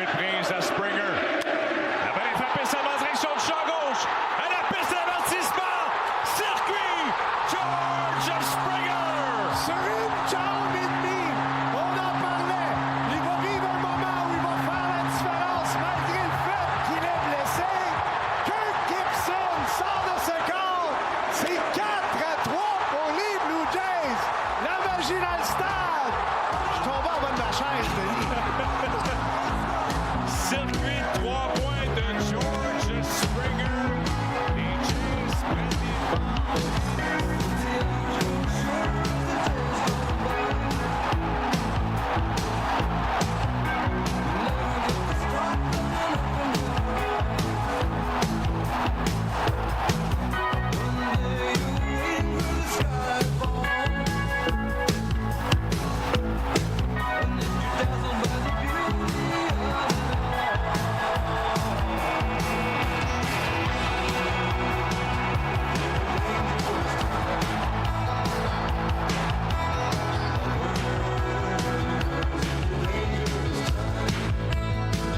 Circuit prise à Springer. La balle est frappée, ça va en direction du champ gauche. À la piste d'avertissement. Circuit George Springer. Sur une jambe et demie, on en parlait. Il va vivre un moment où il va faire la différence malgré le fait qu'il est blessé. Kirk Gibson sort de ce corps. C'est 4-3 pour les Blue Jays. La magie dans le stade. Je tombe en bas de ma chaise, Denis. Circuit 3 points de George Springer. Les Jays prennent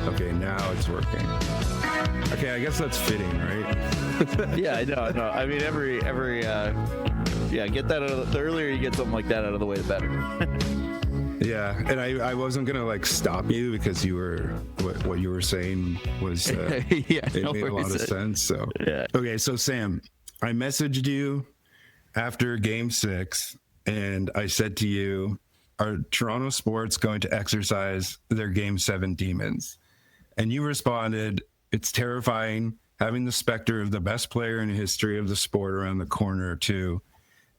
Okay, now it's working. Okay, I guess that's fitting, right? Yeah, I know. No, I mean, every get that out of the earlier you get something like that out of the way, the better. Yeah, and I wasn't gonna like stop you because you were what you were saying was Yeah, it no made a lot of worries. sense. So Yeah. okay, so Sam, I messaged you after Game 6, and I said to you, "Are Toronto sports going to exercise their Game 7 demons?" And you responded, "It's terrifying having the specter of the best player in the history of the sport around the corner too."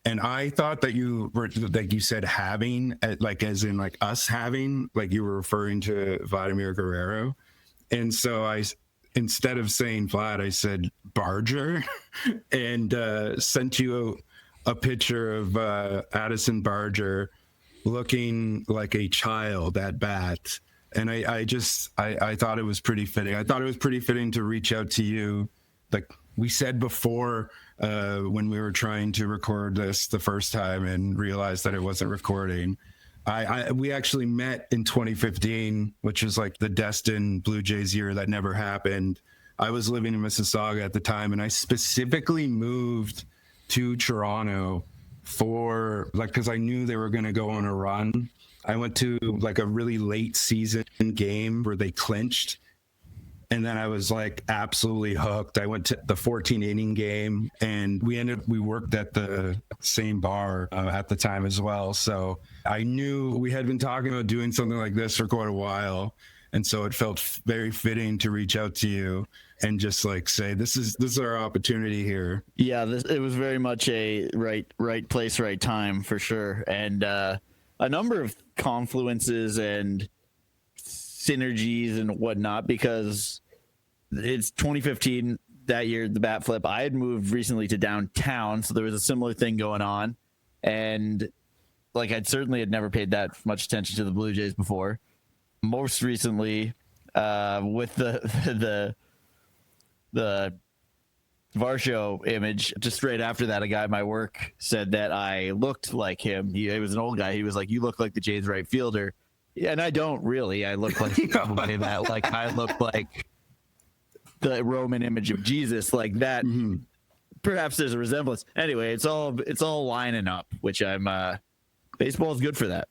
And I thought that you were like you said having, like as in like us having, like you were referring to Vladimir Guerrero. And so instead of saying Vlad, I said Barger, and sent you a picture of Addison Barger looking like a child at bat. And I thought it was pretty fitting. I thought it was pretty fitting to reach out to you. Like we said before, when we were trying to record this the first time and realized that it wasn't recording, we actually met in 2015, which was like the destined Blue Jays year that never happened. I was living in Mississauga at the time, and I specifically moved to Toronto for like, because I knew they were going to go on a run. I went to like a really late season game where they clinched, and then I was like absolutely hooked. I went to the 14 inning game, and we worked at the same bar at the time as well. So I knew we had been talking about doing something like this for quite a while. And so it felt very fitting to reach out to you and just like say, this is our opportunity here. Yeah, it was very much a right place, right time for sure. And a number of confluences and synergies and whatnot, because it's 2015 that year, the bat flip. I had moved recently to downtown, so there was a similar thing going on, and like I'd certainly had never paid that much attention to the Blue Jays before. Most recently, with the Varsho image, just right after that, a guy at my work said that I looked like him. He was an old guy. He was like, "You look like the Jays right fielder." Yeah, and I don't really. I look like probably that. Like I look like the Roman image of Jesus, like that. Mm-hmm. Perhaps there's a resemblance. Anyway, it's all lining up, which I'm. Baseball is good for that.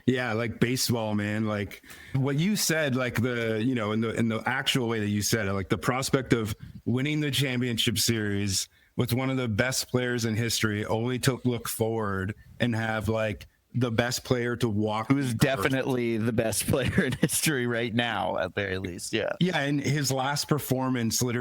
Yeah, like baseball, man. Like what you said, like in the actual way that you said it, like the prospect of winning the championship series with one of the best players in history, only to look forward and have like the best player to walk. Who's definitely the best player in history right now, at very least. Yeah. Yeah, and his last performance had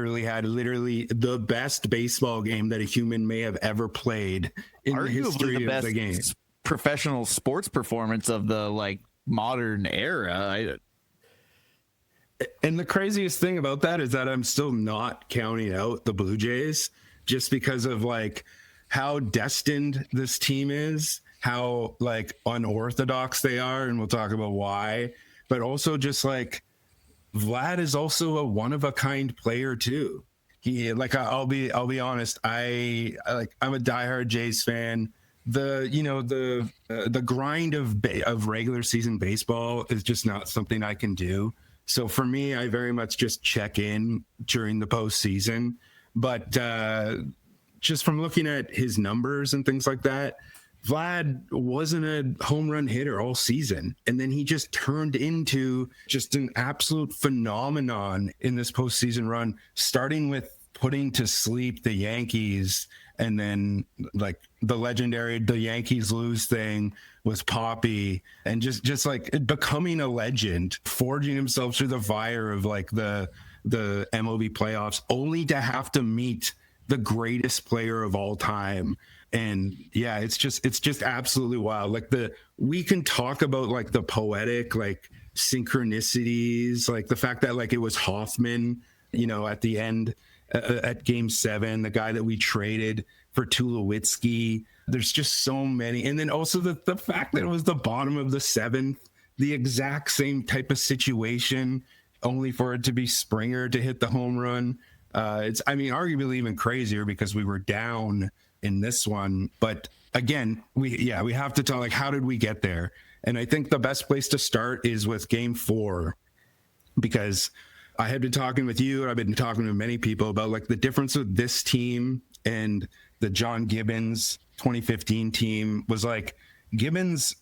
the best baseball game that a human may have ever played in the history of the game. Professional sports performance of the like modern era. And the craziest thing about that is that I'm still not counting out the Blue Jays, just because of like how destined this team is, how like unorthodox they are, and we'll talk about why, but also just like Vlad is also a one of a kind player too. He like I'll be honest, I'm a diehard Jays fan. The grind of regular season baseball is just not something I can do. So for me, I very much just check in during the postseason. But just from looking at his numbers and things like that, Vlad wasn't a home run hitter all season. And then he just turned into just an absolute phenomenon in this postseason run, starting with putting to sleep the Yankees. And then like the Yankees lose thing was Poppy, and just like becoming a legend, forging himself through the fire of like the MLB playoffs, only to have to meet the greatest player of all time. And yeah, it's just absolutely wild. Like we can talk about like the poetic, like synchronicities, like the fact that like it was Hoffman, at the end at Game 7, the guy that we traded for Tulowitzki. There's just so many. And then also the fact that it was the bottom of the 7th, the exact same type of situation, only for it to be Springer to hit the home run. It's arguably even crazier because we were down in this one. But again, we have to tell, like, how did we get there? And I think the best place to start is with Game 4, because I had been talking with you, and I've been talking to many people about like the difference with this team and the John Gibbons 2015 team. Was like, Gibbons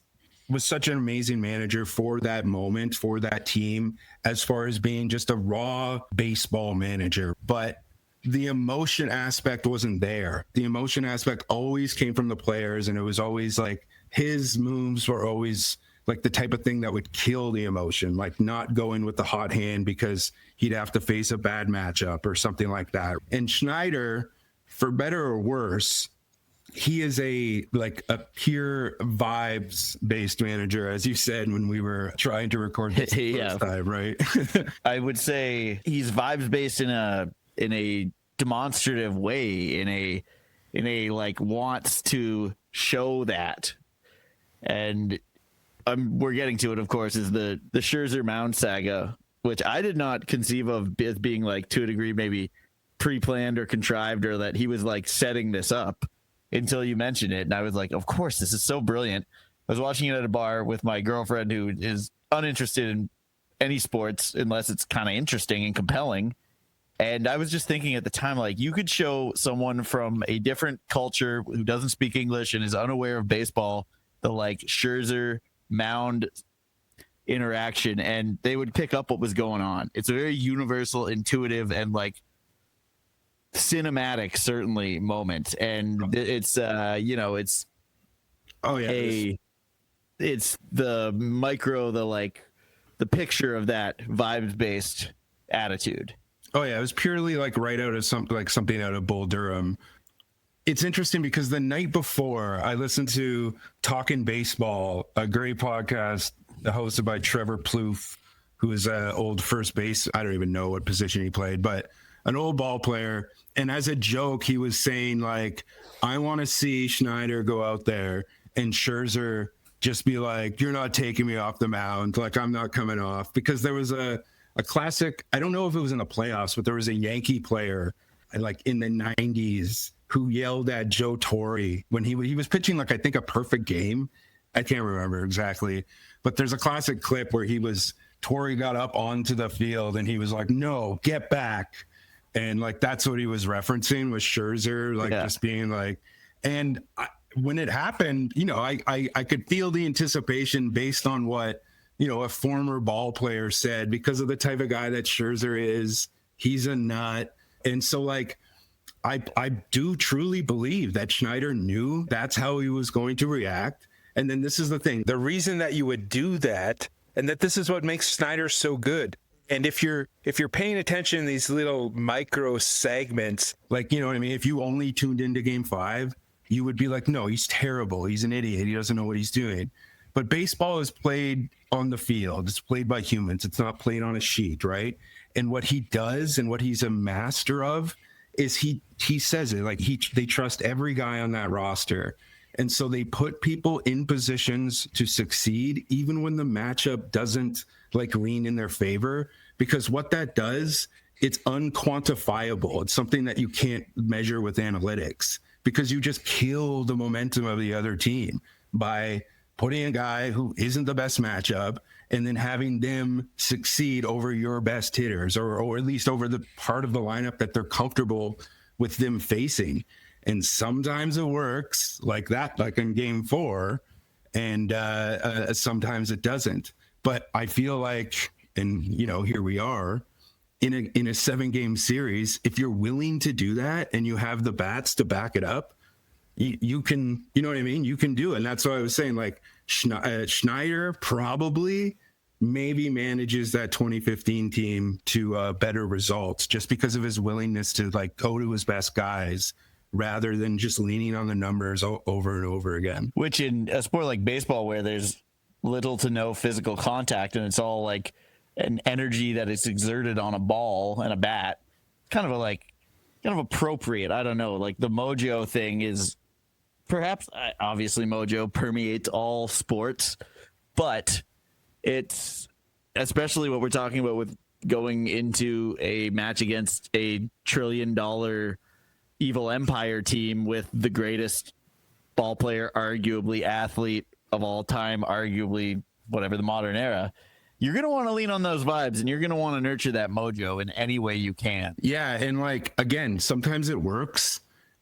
was such an amazing manager for that moment, for that team, as far as being just a raw baseball manager. But the emotion aspect wasn't there. The emotion aspect always came from the players, and it was always like his moves were always like the type of thing that would kill the emotion, like not going with the hot hand because he'd have to face a bad matchup or something like that. And Schneider, for better or worse, he is a pure vibes based manager, as you said when we were trying to record this first time, right? I would say he's vibes based in a demonstrative way, in a like wants to show that. And we're getting to it, of course, is the Scherzer Mound saga, which I did not conceive of as being like, to a degree, maybe pre-planned or contrived, or that he was like setting this up, until you mentioned it. And I was like, of course, this is so brilliant. I was watching it at a bar with my girlfriend, who is uninterested in any sports unless it's kind of interesting and compelling. And I was just thinking at the time, like, you could show someone from a different culture who doesn't speak English and is unaware of baseball the like Scherzer Mound interaction, and they would pick up what was going on. It's a very universal, intuitive, and like cinematic, certainly, moment. And it's it's it's the micro, the picture of that vibes based attitude. Oh yeah, it was purely like right out of something out of Bull Durham. It's interesting because the night before, I listened to Talkin' Baseball, a great podcast hosted by Trevor Plouffe, who is an old first base. I don't even know what position he played, but an old ball player. And as a joke, he was saying, like, I want to see Schneider go out there and Scherzer just be like, you're not taking me off the mound. Like, I'm not coming off. Because there was a classic, I don't know if it was in the playoffs, but there was a Yankee player like in the 90s who yelled at Joe Torre when he was pitching, like, I think a perfect game. I can't remember exactly, but there's a classic clip where Torre got up onto the field and he was like, no, get back. And like, that's what he was referencing with Scherzer, like just being like, and when it happened, I could feel the anticipation based on what, a former ball player said, because of the type of guy that Scherzer is. He's a nut. And so like, I do truly believe that Schneider knew that's how he was going to react. And then this is the thing. The reason that you would do that, and that this is what makes Schneider so good. And if you're paying attention to these little micro segments, like, you know what I mean? If you only tuned into Game 5, you would be like, no, he's terrible. He's an idiot. He doesn't know what he's doing. But baseball is played on the field. It's played by humans. It's not played on a sheet, right? And what he does and what he's a master of is he says it, like they trust every guy on that roster. And so they put people in positions to succeed, even when the matchup doesn't like lean in their favor, because what that does, it's unquantifiable. It's something that you can't measure with analytics, because you just kill the momentum of the other team by putting a guy who isn't the best matchup and then having them succeed over your best hitters, or at least over the part of the lineup that they're comfortable with them facing. And sometimes it works like that, like in game 4, and sometimes it doesn't. But I feel like, and here we are in a 7-game series. If you're willing to do that and you have the bats to back it up, you can, you know what I mean? You can do it. And that's what I was saying. Like Schneider probably maybe manages that 2015 team to better results just because of his willingness to like go to his best guys rather than just leaning on the numbers over and over again. Which in a sport like baseball, where there's little to no physical contact and it's all like an energy that is exerted on a ball and a bat, kind of appropriate. I don't know. Like the mojo thing is perhaps, obviously mojo permeates all sports, but it's especially what we're talking about with going into a match against a $1 trillion evil empire team with the greatest ball player, arguably athlete of all time, arguably whatever the modern era. You're going to want to lean on those vibes and you're going to want to nurture that mojo in any way you can. Yeah. And like, again, sometimes it works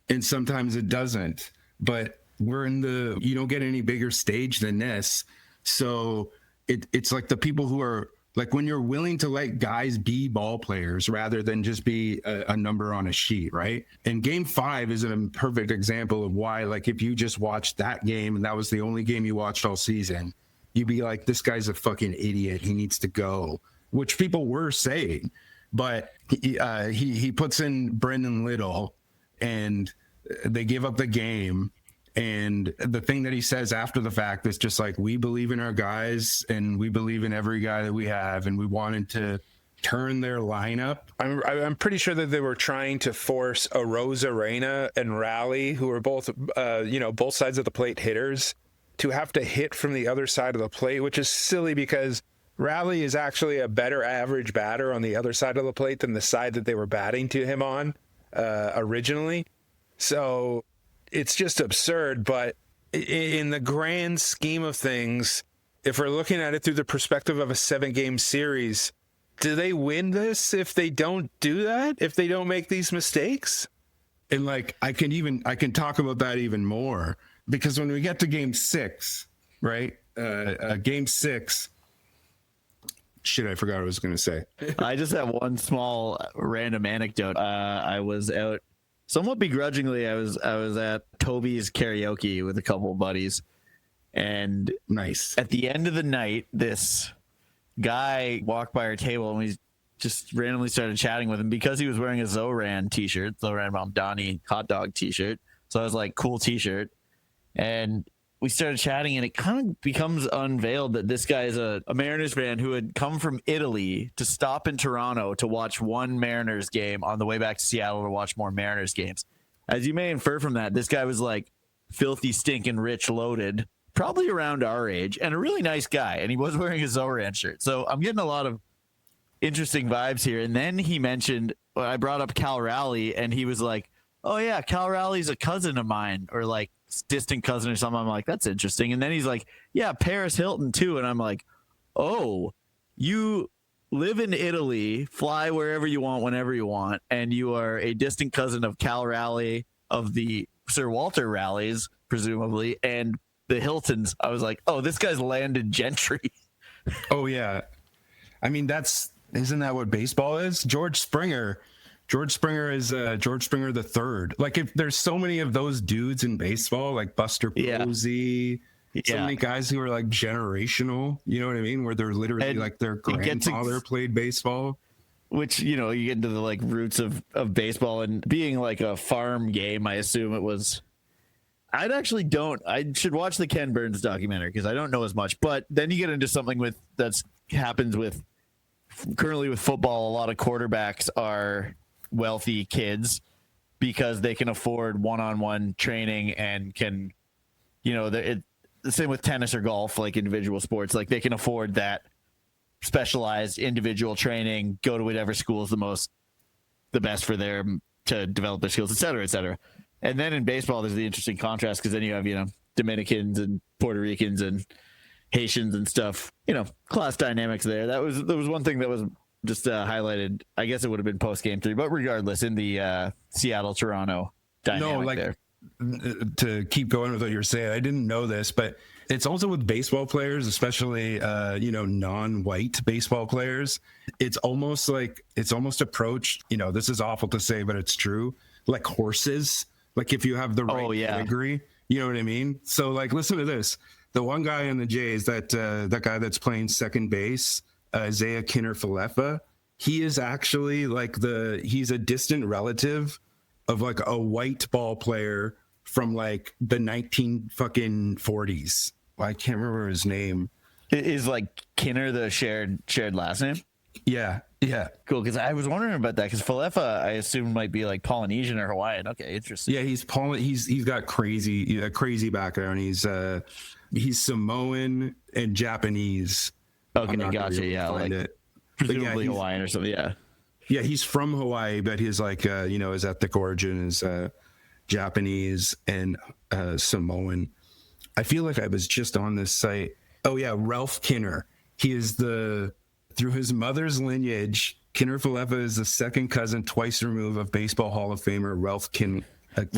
and sometimes it doesn't, but you don't get any bigger stage than this. So it's like the people who are like, when you're willing to let guys be ball players rather than just be a number on a sheet, right? And game 5 is a perfect example of why, like, if you just watched that game and that was the only game you watched all season, you'd be like, this guy's a fucking idiot. He needs to go, which people were saying. But he puts in Brendan Little and they give up the game. And the thing that he says after the fact is just like, we believe in our guys and we believe in every guy that we have. And we wanted to turn their lineup. I'm pretty sure that they were trying to force a Rosarena and Raleigh, who are both, both sides of the plate hitters, to have to hit from the other side of the plate, which is silly because Raleigh is actually a better average batter on the other side of the plate than the side that they were batting to him on originally. So it's just absurd. But in the grand scheme of things, if we're looking at it through the perspective of a 7-game series, do they win this if they don't do that? If they don't make these mistakes? And like, I can talk about that even more, because when we get to game 6, right? Game 6, shit, I forgot what I was going to say. I just have one small random anecdote. I was out somewhat begrudgingly. I was at Toby's karaoke with a couple of buddies, and nice. At the end of the night, this guy walked by our table and we just randomly started chatting with him because he was wearing a Zoran t-shirt, Zoran Mamdani hot dog t-shirt. So I was like, cool t-shirt. And we started chatting, and it kind of becomes unveiled that this guy is a Mariners fan who had come from Italy to stop in Toronto to watch one Mariners game on the way back to Seattle to watch more Mariners games. As you may infer from that, this guy was like filthy, stinking rich, loaded, probably around our age, and a really nice guy. And he was wearing a Zoran shirt. So I'm getting a lot of interesting vibes here. And then he mentioned, I brought up Cal Raleigh, and he was like, oh yeah, Cal Raleigh's a cousin of mine, or like distant cousin or something. I'm like, that's interesting. And then he's like, yeah, Paris Hilton too. And I'm like, oh, you live in Italy, fly wherever you want, whenever you want, and you are a distant cousin of Cal Raleigh, of the Sir Walter Raleighs, presumably, and the Hiltons. I was like, oh, this guy's landed gentry. Oh yeah. I mean, isn't that what baseball is? George Springer is George Springer the third. Like, if there's so many of those dudes in baseball, like Buster Posey, so many guys who are like generational, you know what I mean? Where they're literally like their grandfather played baseball. Which, you get into the like roots of baseball and being like a farm game. I assume it was. I should watch the Ken Burns documentary because I don't know as much. But then you get into something happens with currently with football. A lot of quarterbacks are wealthy kids because they can afford one-on-one training and can, the same with tennis or golf, like individual sports, like they can afford that specialized individual training, go to whatever school is the best for them to develop their skills, et cetera, et cetera. And then in baseball, there's the interesting contrast because then you have, Dominicans and Puerto Ricans and, Haitians and stuff. Class dynamics there. There was one thing that was just highlighted. I guess it would have been post game 3, but regardless, in the Seattle Toronto dynamic there. To keep going with what you're saying, I didn't know this, but it's also with baseball players, especially non-white baseball players. It's almost approached, this is awful to say, but it's true, like horses. Like if you have the right pedigree, you know what I mean? So like, listen to this. The one guy in the Jays, that guy that's playing second base, Isaiah Kinner-Falefa, he is actually he's a distant relative of like a white ball player from like the 1940s. I can't remember his name. Is like Kinner the shared last name? Yeah. Cool, because I was wondering about that, because Falefa, I assume, might be like Polynesian or Hawaiian. Okay, interesting. Yeah, he's got crazy background. He's Samoan and Japanese. Okay, gotcha. Yeah, presumably Hawaiian or something. Yeah. Yeah, he's from Hawaii, but his his ethnic origin is Japanese and Samoan. I feel like I was just on this site. Oh yeah, Ralph Kinner. He is through his mother's lineage, Kinner-Falefa is the second cousin twice removed of Baseball Hall of Famer Ralph Kinner.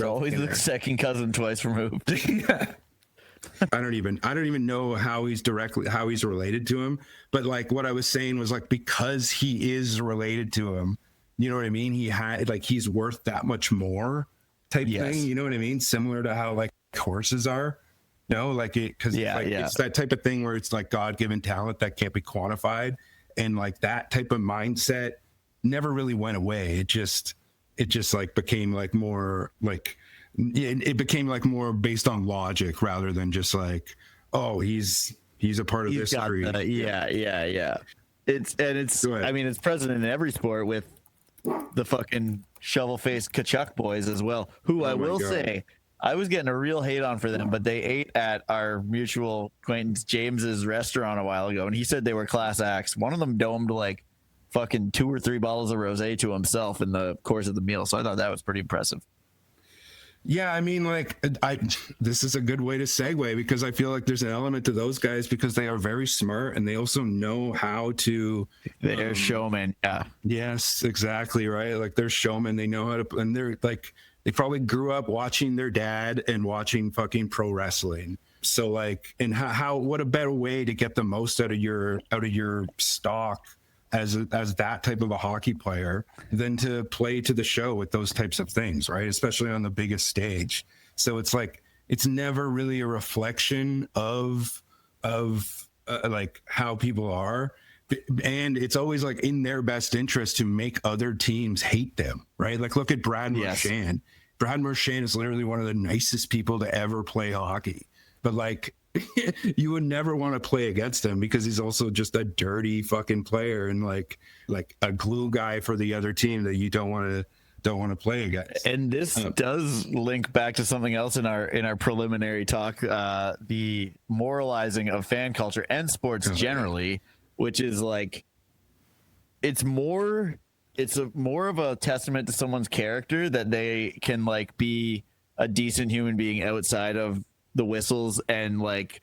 Always the second cousin twice removed. Yeah. I don't even know how he's related to him, but like what I was saying was like, because he is related to him, you know what I mean? He's worth that much more type thing. You know what I mean? Similar to how like horses are, it's that type of thing where it's like God-given talent that can't be quantified. And like that type of mindset never really went away. It just like became like more like, it became like more based on logic rather than just like, oh, he's a part of this breed. Yeah. It's it's present in every sport with the fucking shovel-faced Kachuk boys as well, who I will say, I was getting a real hate on for them, but they ate at our mutual acquaintance James's restaurant a while ago, and he said they were class acts. One of them domed like fucking 2 or 3 bottles of rosé to himself in the course of the meal, so I thought that was pretty impressive. Yeah, I mean, this is a good way to segue, because I feel like there's an element to those guys because they are very smart and they also know how to. They're showmen, yeah. Yes, exactly, right. Like they're showmen. They know how to, and they're like, they probably grew up watching their dad and watching fucking pro wrestling. So like, and what a better way to get the most out of your stock as that type of a hockey player than to play to the show with those types of things, right? Especially on the biggest stage. So it's like, it's never really a reflection of like how people are. And it's always like in their best interest to make other teams hate them, right? Like look at Brad Marchand. Brad Marchand is literally one of the nicest people to ever play hockey. But like, you would never want to play against him because he's also just a dirty fucking player and like a glue guy for the other team that you don't want to play against. And this does link back to something else in our preliminary talk, the moralizing of fan culture and sports generally, which is like, it's more of a testament to someone's character that they can like be a decent human being outside of the whistles and like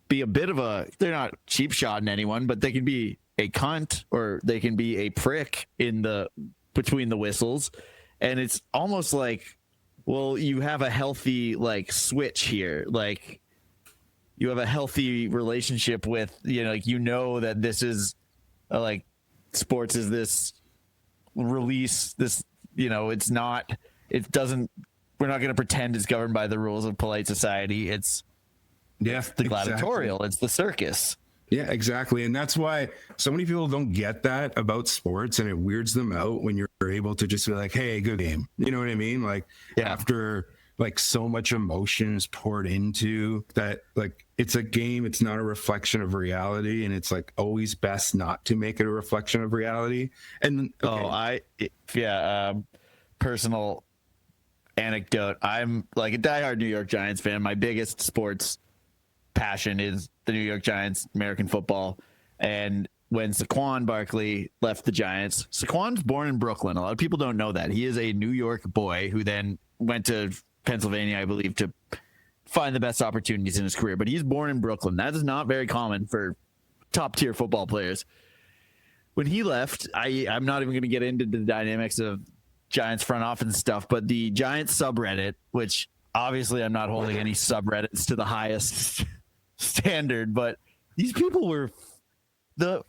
be a bit of they're not cheap shotting anyone, but they can be a cunt or they can be a prick between the whistles. And it's almost like, well, you have a healthy like switch here. Like you have a healthy relationship with, that this is like sports is this release, this, we're not going to pretend it's governed by the rules of polite society. It's the gladiatorial. Exactly. It's the circus. Yeah, exactly. And that's why so many people don't get that about sports, and it weirds them out when you're able to just be like, hey, good game. You know what I mean? Like after like so much emotion is poured into that, like it's a game. It's not a reflection of reality. And it's like always best not to make it a reflection of reality. And personal anecdote. I'm like a diehard New York Giants fan. My biggest sports passion is the New York Giants, American football. And when Saquon Barkley left the Giants, Saquon's born in Brooklyn. A lot of people don't know that. He is a New York boy who then went to Pennsylvania, I believe, to find the best opportunities in his career, but he's born in Brooklyn. That is not very common for top tier football players. When he left, I'm not even going to get into the dynamics of Giants front office stuff, but the Giants subreddit, which obviously I'm not holding any subreddits to the highest standard, but these people were the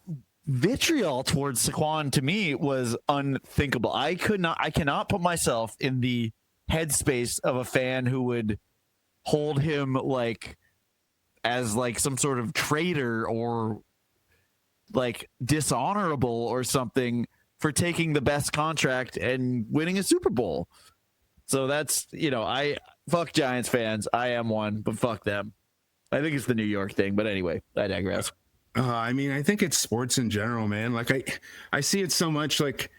vitriol towards Saquon to me was unthinkable. I cannot put myself in the headspace of a fan who would hold him like as like some sort of traitor or like dishonorable or something for taking the best contract and winning a Super Bowl. So that's, I fuck Giants fans. I am one, but fuck them. I think it's the New York thing, but anyway, I digress. I mean, I think it's sports in general, man. Like I see it so much like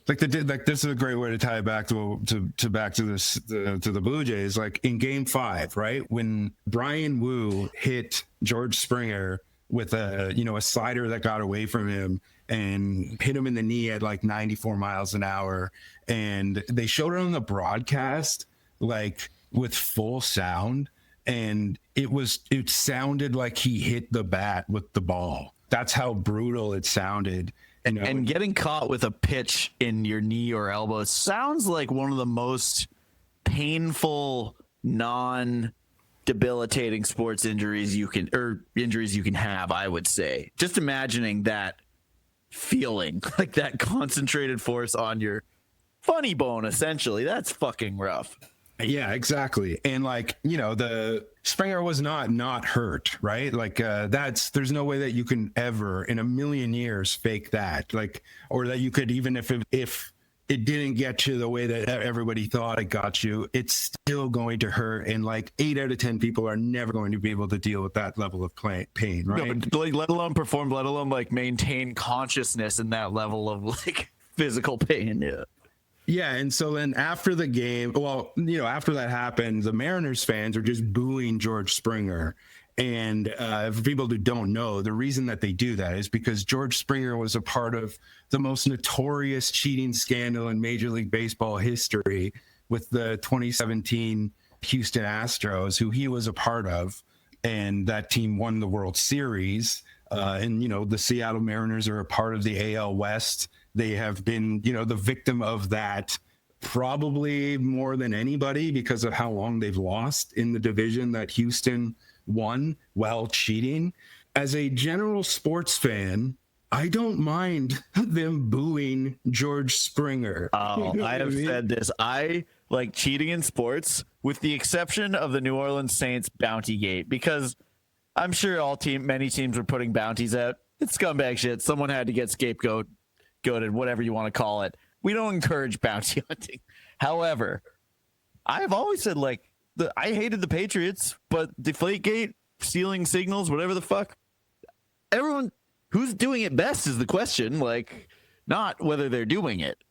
this is a great way to tie it back to the Blue Jays. Like in Game 5, right, when Brian Wu hit George Springer with a slider that got away from him and hit him in the knee at like 94 miles an hour, and they showed it on the broadcast like with full sound, and it sounded like he hit the bat with the ball. That's how brutal it sounded. And getting caught with a pitch in your knee or elbow sounds like one of the most painful, non-debilitating sports injuries you can have, I would say. Just imagining that feeling, like that concentrated force on your funny bone, essentially. That's fucking rough. Yeah, exactly. And like, the Springer was not hurt, right? Like there's no way that you can ever in a million years fake that, like, or that you could, even if it didn't get you the way that everybody thought it got you, it's still going to hurt. And like 8 out of 10 people are never going to be able to deal with that level of pain, right? No, but like, let alone perform, let alone like maintain consciousness in that level of like physical pain. Yeah. Yeah, and so then after the game, after that happened, the Mariners fans are just booing George Springer. And for people who don't know, the reason that they do that is because George Springer was a part of the most notorious cheating scandal in Major League Baseball history with the 2017 Houston Astros, who he was a part of. And that team won the World Series. And the Seattle Mariners are a part of the AL West. They have been, the victim of that probably more than anybody because of how long they've lost in the division that Houston won while cheating. As a general sports fan, I don't mind them booing George Springer. Oh, I have said this. I like cheating in sports with the exception of the New Orleans Saints bounty gate, because I'm sure many teams were putting bounties out. It's scumbag shit. Someone had to get scapegoated, whatever you want to call it. We don't encourage bounty hunting. However, I've always said I hated the Patriots, but Deflategate, stealing signals, whatever the fuck, everyone who's doing it best is the question, like not whether they're doing it.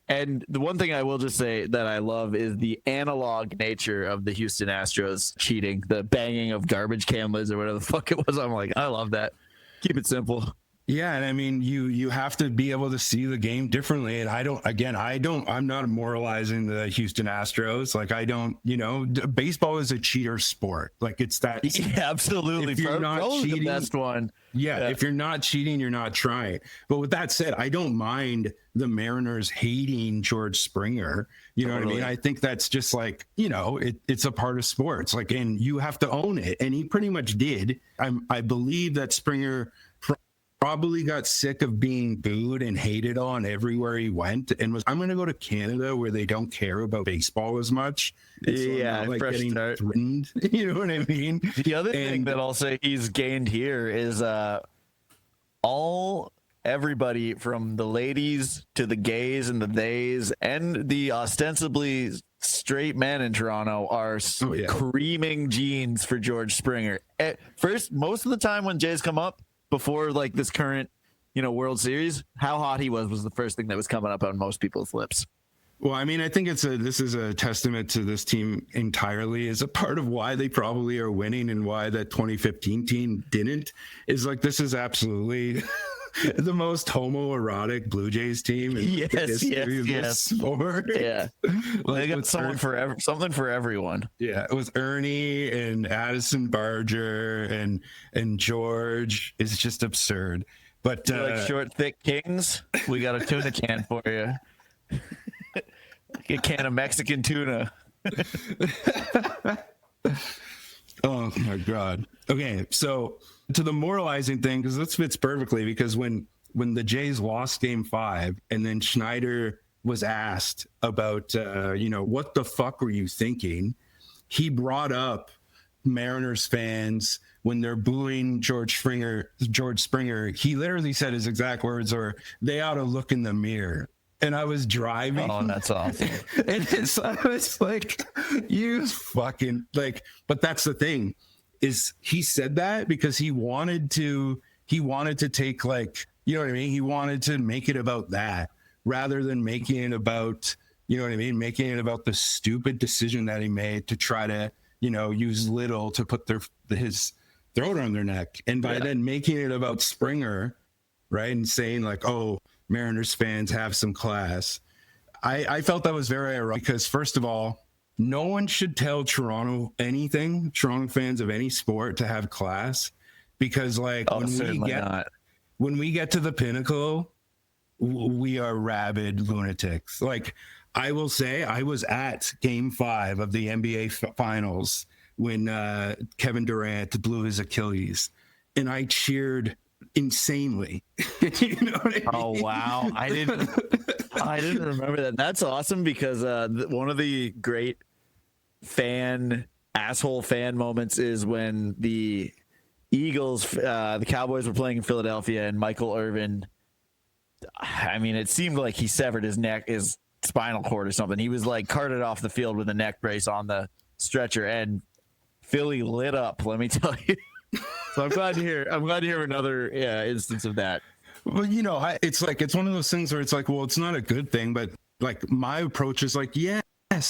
And the one thing I will just say that I love is the analog nature of the Houston Astros cheating, the banging of garbage can lids or whatever the fuck it was. I'm like, I love that. Keep it simple. Yeah, and I mean, you have to be able to see the game differently. And I'm not moralizing the Houston Astros. Like, baseball is a cheater sport. Like, it's that. Yeah, absolutely. If you're not cheating, the best one. Yeah, if you're not cheating, you're not trying. But with that said, I don't mind the Mariners hating George Springer. You know what I mean? I think that's just like, it's a part of sports. Like, and you have to own it. And he pretty much did. I believe that Springer probably got sick of being booed and hated on everywhere he went, and I'm going to go to Canada where they don't care about baseball as much. Yeah, like getting threatened. You know what I mean? The other thing that I'll say he's gained here is everybody from the ladies to the gays and the theys and the ostensibly straight men in Toronto are screaming jeans for George Springer. First, most of the time when Jays come up, before like this current, World Series, how hot he was the first thing that was coming up on most people's lips. Well, I mean, I think this is a testament to this team entirely. Is a part of why they probably are winning and why that 2015 team didn't. Is like, this is absolutely the most homoerotic Blue Jays team in the history of this sport. Yeah, Like they got with something for everyone. Yeah, it was Ernie and Addison Barger and George. It's just absurd. But You like short, thick kings? We got a tuna can for you. A can of Mexican tuna. oh my God. Okay, so to the moralizing thing, because this fits perfectly, because when the Jays lost Game 5, and then Schneider was asked about, what the fuck were you thinking? He brought up Mariners fans when they're booing George Springer. He literally said his exact words are, "They ought to look in the mirror." And I was driving. Oh, that's awesome. And I was like, you fucking but that's the thing, is he said that because he wanted to take, you know what I mean? He wanted to make it about that rather than making it about, you know what I mean? Making it about the stupid decision that he made to try to, use Little to put his throat on their neck. And by then making it about Springer, right? And saying oh, Mariners fans have some class. I felt that was very ironic because, first of all, no one should tell Toronto fans of any sport to have class, because when we get to the pinnacle, we are rabid lunatics. I will say, I was at Game 5 of the NBA Finals when Kevin Durant blew his Achilles, and I cheered insanely. You know what I mean? Oh wow, I didn't remember that. That's awesome, because one of the great asshole fan moments is when the Eagles, the Cowboys were playing in Philadelphia, and Michael Irvin, I mean, it seemed like he severed his spinal cord or something. He was carted off the field with a neck brace on the stretcher, and Philly lit up, let me tell you. So I'm glad to hear another instance of that. Well, it's one of those things where it's well, it's not a good thing, but my approach is yes,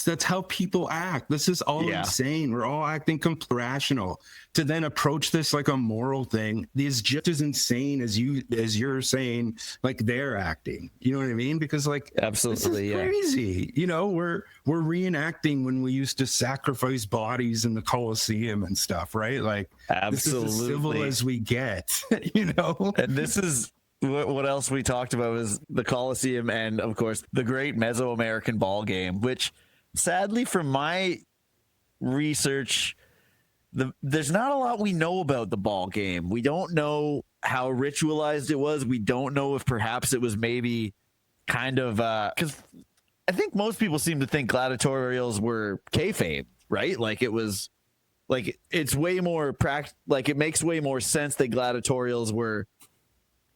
that's how people act. This is all insane. We're all acting rational. To then approach this like a moral thing is just as insane as you're saying they're acting. You know what I mean? Because absolutely, this is crazy. We're reenacting when we used to sacrifice bodies in the Coliseum and stuff, right? Absolutely, this is as civil as we get. And this is what else we talked about was the Coliseum, and of course the great Mesoamerican ball game, which sadly, from my research, there's not a lot we know about the ball game. We don't know how ritualized it was. We don't know if perhaps it was maybe kind of because I think most people seem to think gladiatorials were kayfabe, right? It was it's way more it makes way more sense that gladiatorials were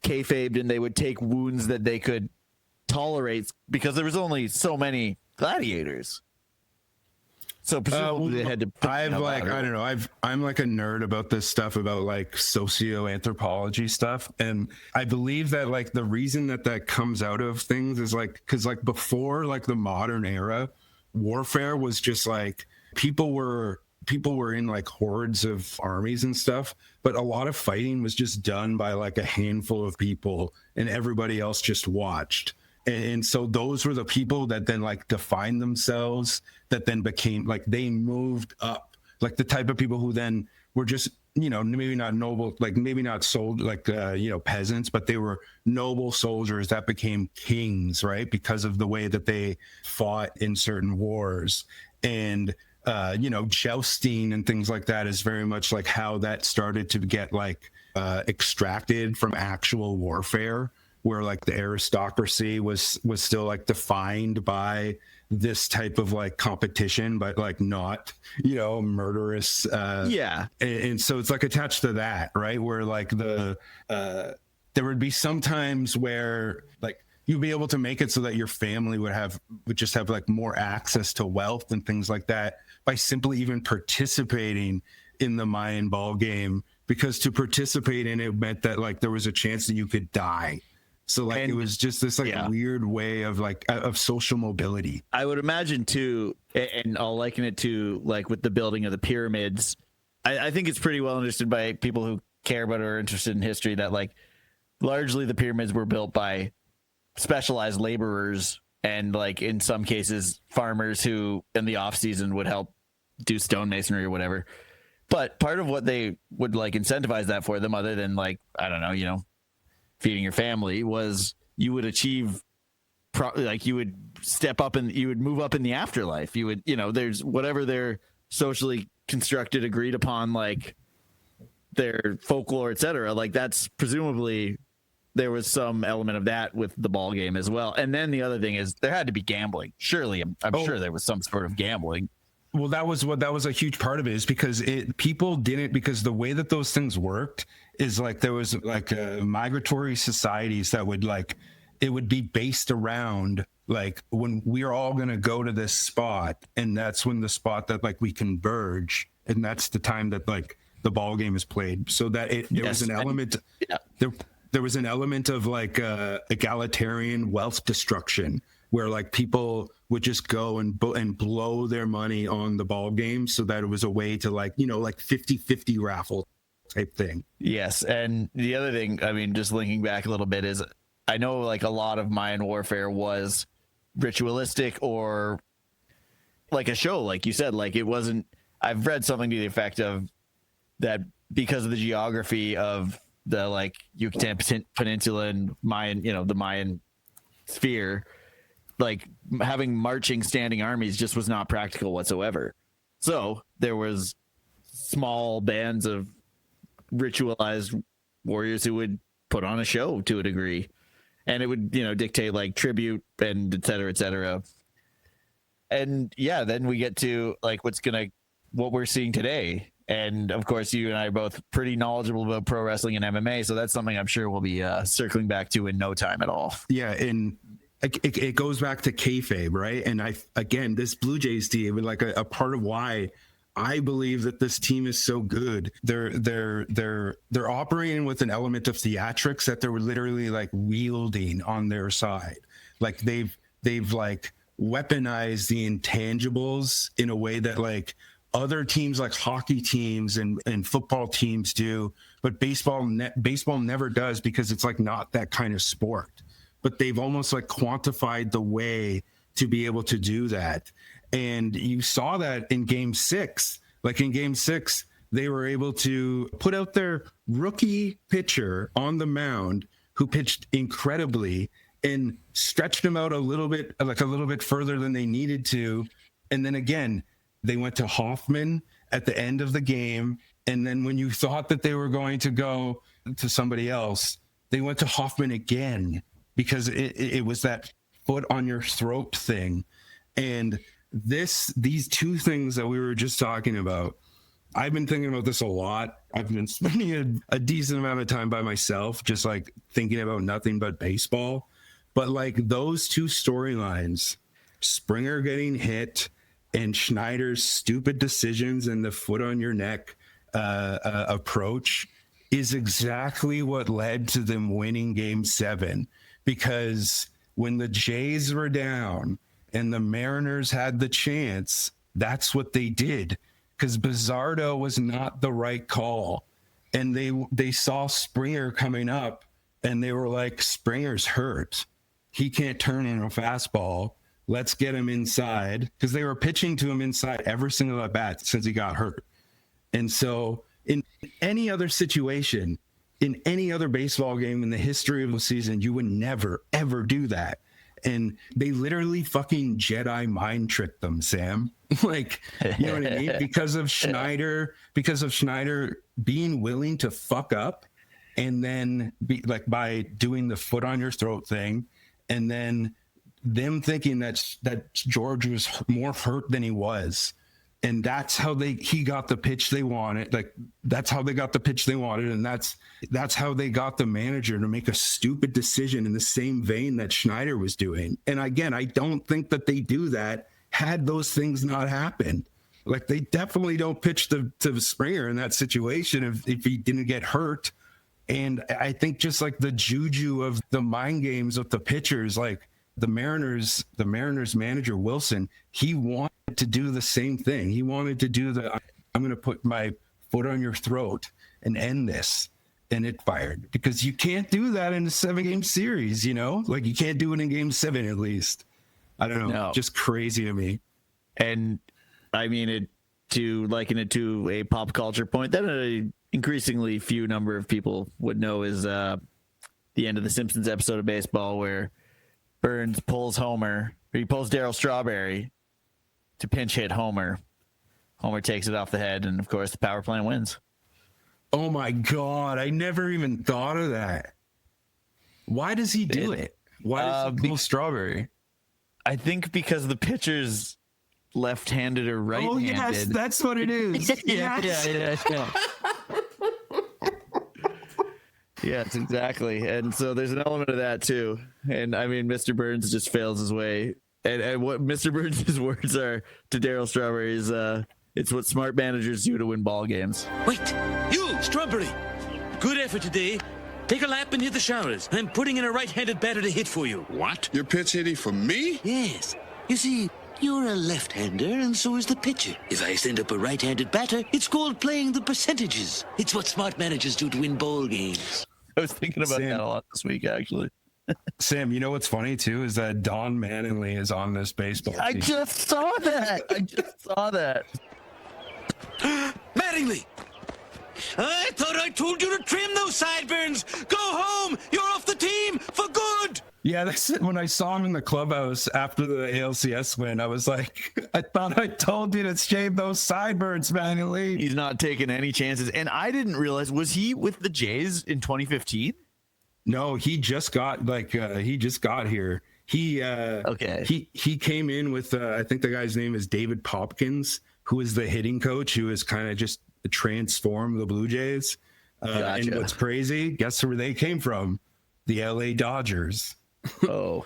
kayfabed and they would take wounds that they could tolerate because there was only so many gladiators. So presumably they had to. I don't know. I'm a nerd about this stuff, about socioanthropology stuff, and I believe that the reason that comes out of things is because before the modern era, warfare was just people were in hordes of armies and stuff, but a lot of fighting was just done by a handful of people, and everybody else just watched. And so those were the people that then defined themselves, that then became they moved up, the type of people who then were just, maybe not noble, maybe not sold, peasants, but they were noble soldiers that became kings, right? Because of the way that they fought in certain wars. And, jousting and things like that is very much how that started to get extracted from actual warfare, where the aristocracy was still defined by this type of competition, but not murderous. And so it's attached to that, right? Where there would be some times where you'd be able to make it so that your family would just have more access to wealth and things like that by simply even participating in the Mayan ball game, because to participate in it meant that there was a chance that you could die. So it was just this weird way of of social mobility. I would imagine too, and I'll liken it to with the building of the pyramids. I think it's pretty well understood by people who care about or are interested in history that largely the pyramids were built by specialized laborers and, like, in some cases farmers who in the off season would help do stonemasonry or whatever. But part of what they would, like, incentivize that for them, other than, like, I don't know, you know, feeding your family, was you would achieve like you would step up and you would move up in the afterlife. You would, you know, there's whatever their socially constructed, agreed upon, like their folklore, etc. Like that's presumably there was some element of that with the ball game as well. And then the other thing is there had to be gambling. Surely, I'm sure there was some sort of gambling. Well, that was a huge part of it, is because people didn't, because the way that those things worked is like there was like migratory societies that would, like, it would be based around like when we're all going to go to this spot, and that's when the spot that like we converge, and that's the time that like the ball game is played. So that there was an element, there was an element of like egalitarian wealth destruction, where like people would just go and blow their money on the ball game, so that it was a way to, like, you know, like 50-50 raffle type thing. Yes. And the other thing, I mean, just linking back a little bit, is I know like a lot of Mayan warfare was ritualistic or like a show, like you said. Like it wasn't, I've read something to the effect of that because of the geography of the like Yucatan Peninsula and Mayan, you know, the Mayan sphere, like having marching standing armies just was not practical whatsoever. So there was small bands of ritualized warriors who would put on a show to a degree, and it would, you know, dictate like tribute and et cetera, et cetera. And yeah, then we get to like what we're seeing today. And of course, you and I are both pretty knowledgeable about pro wrestling and MMA, so that's something I'm sure we'll be circling back to in no time at all. Yeah, and it goes back to kayfabe, right? And again, this Blue Jays team, like a part of why I believe that this team is so good. They're operating with an element of theatrics that they're literally like wielding on their side. Like they've like weaponized the intangibles in a way that like other teams, like hockey teams and football teams, do, but baseball never does, because it's like not that kind of sport. But they've almost like quantified the way to be able to do that. And you saw that in Game 6. Like in Game 6, they were able to put out their rookie pitcher on the mound who pitched incredibly and stretched him out a little bit further than they needed to. And then again, they went to Hoffman at the end of the game. And then when you thought that they were going to go to somebody else, they went to Hoffman again, because it was that foot on your throat thing. And these two things that we were just talking about, I've been thinking about this a lot. I've been spending a decent amount of time by myself, just like thinking about nothing but baseball. But like those two storylines, Springer getting hit and Schneider's stupid decisions and the foot on your neck approach, is exactly what led to them winning Game 7. Because when the Jays were down and the Mariners had the chance, that's what they did. Because Bizzardo was not the right call. And they saw Springer coming up, and they were like, Springer's hurt. He can't turn in a fastball. Let's get him inside. Because they were pitching to him inside every single at bat since he got hurt. And so in any other situation, in any other baseball game in the history of the season, you would never, ever do that. And they literally fucking Jedi mind tricked them, Sam. Like, you know what I mean? Because of Schneider being willing to fuck up, and then be like by doing the foot on your throat thing, and then them thinking that George was more hurt than he was. And that's how he got the pitch they wanted. Like, that's how they got the pitch they wanted. And that's how they got the manager to make a stupid decision in the same vein that Schneider was doing. And again, I don't think that they do that had those things not happened. Like, they definitely don't pitch to Springer in that situation if he didn't get hurt. And I think just like the juju of the mind games of the pitchers, like the Mariners manager, Wilson, he wanted to do the same thing. He wanted to do I'm going to put my foot on your throat and end this. and it fired, because you can't do that in a 7-game series, you know? Like, you can't do it in game 7 at least. I don't know. No. Just crazy to me. And I mean, to liken it to a pop culture point that an increasingly few number of people would know is the end of the Simpsons episode of baseball where Burns pulls Darryl Strawberry to pinch hit Homer. Homer takes it off the head, and of course the power plant wins. Oh my God. I never even thought of that. Why does he do it? Why does he pull Strawberry? I think because the pitcher's left-handed or right-handed. Oh, yes, that's what it is. Yeah. Yes, exactly. And so there's an element of that too. And I mean, Mr. Burns just fails his way. And what Mr. Burns' words are to Darryl Strawberry is, it's what smart managers do to win ball games. Wait, you, Strawberry. Good effort today. Take a lap and hit the showers. I'm putting in a right-handed batter to hit for you. What? You're pitch hitting for me? Yes. You see, you're a left-hander, and so is the pitcher. If I send up a right-handed batter, it's called playing the percentages. It's what smart managers do to win ball games. I was thinking about that a lot this week, actually. Sam, you know what's funny too is that Don Mattingly is on this baseball team. I just saw that. Mattingly! I thought I told you to trim those sideburns. Go home. You're off the team for good. Yeah, that's it. When I saw him in the clubhouse after the ALCS win, I was like, I thought I told you to shave those sideburns, Mattingly. He's not taking any chances. And I didn't realize, was he with the Jays in 2015? No, he just got here. He came in with I think the guy's name is David Popkins, who is the hitting coach, who is kind of just transformed the Blue Jays. Gotcha. And what's crazy, guess where they came from? The LA Dodgers. Oh.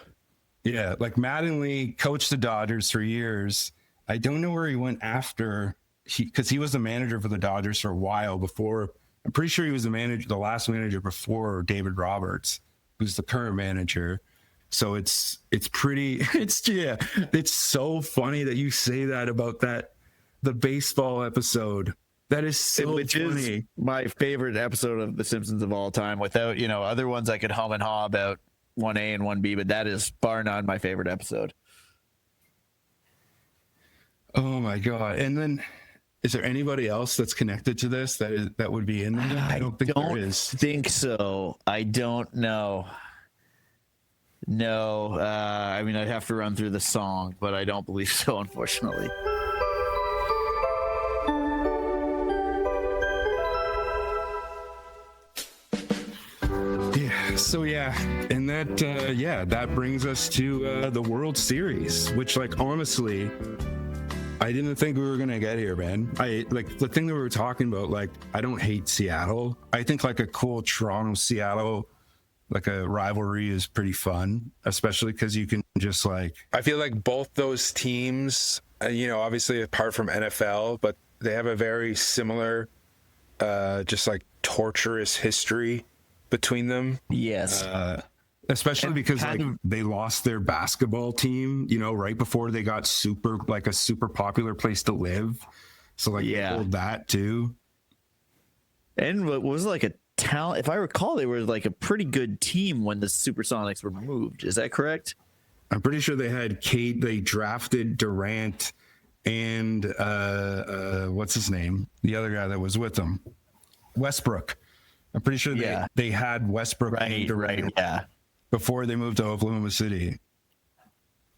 Yeah, like Mattingly coached the Dodgers for years. I don't know where he went after, because he was the manager for the Dodgers for a while before. I'm pretty sure he was the last manager before David Roberts, who's the current manager. So it's so funny that you say that about the baseball episode. That is so Which funny. is my favorite episode of The Simpsons of all time. Without, other ones I could hum and haw about 1A and 1B, but that is bar none my favorite episode. Oh my God. And then is there anybody else that's connected to this that would be in there? I don't think there is. Think so. I don't know. No. I mean, I'd have to run through the song, but I don't believe so, unfortunately. So and that brings us to the World Series, which, like, honestly, I didn't think we were gonna get here, man. I like the thing that we were talking about. Like, I don't hate Seattle. I think like a cool Toronto-Seattle, like a rivalry, is pretty fun, especially because you can just like. I feel like both those teams, obviously apart from NFL, but they have a very similar, just like torturous history between them. Yes. Especially because they lost their basketball team, right before they got a super popular place to live. So they hold that too. And what was like a talent, if I recall, they were like a pretty good team when the Supersonics were moved. Is that correct? I'm pretty sure they had Kate. They drafted Durant and what's his name? The other guy that was with them, Westbrook. I'm pretty sure they had Westbrook and Durant before they moved to Oklahoma City.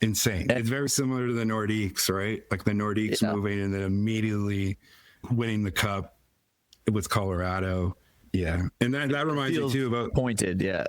Insane. It's very similar to the Nordiques, right? Like the Nordiques moving and then immediately winning the cup with Colorado. Yeah. And that reminds me too about pointed. Yeah.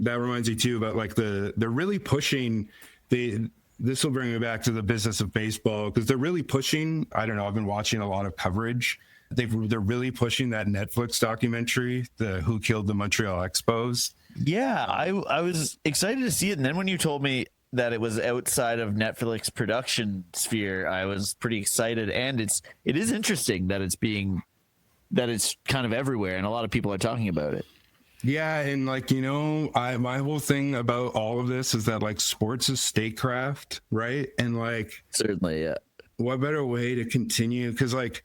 That reminds me too about like they're really pushing this will bring me back to the business of baseball, because they're really pushing. I don't know. I've been watching a lot of coverage. They're really pushing that Netflix documentary, the Who Killed the Montreal Expos. Yeah, I was excited to see it, and then when you told me that it was outside of Netflix production sphere, I was pretty excited. And it is interesting that it's kind of everywhere, and a lot of people are talking about it. Yeah, and like my whole thing about all of this is that like sports is statecraft, right? And like certainly, yeah. What better way to continue? Because like,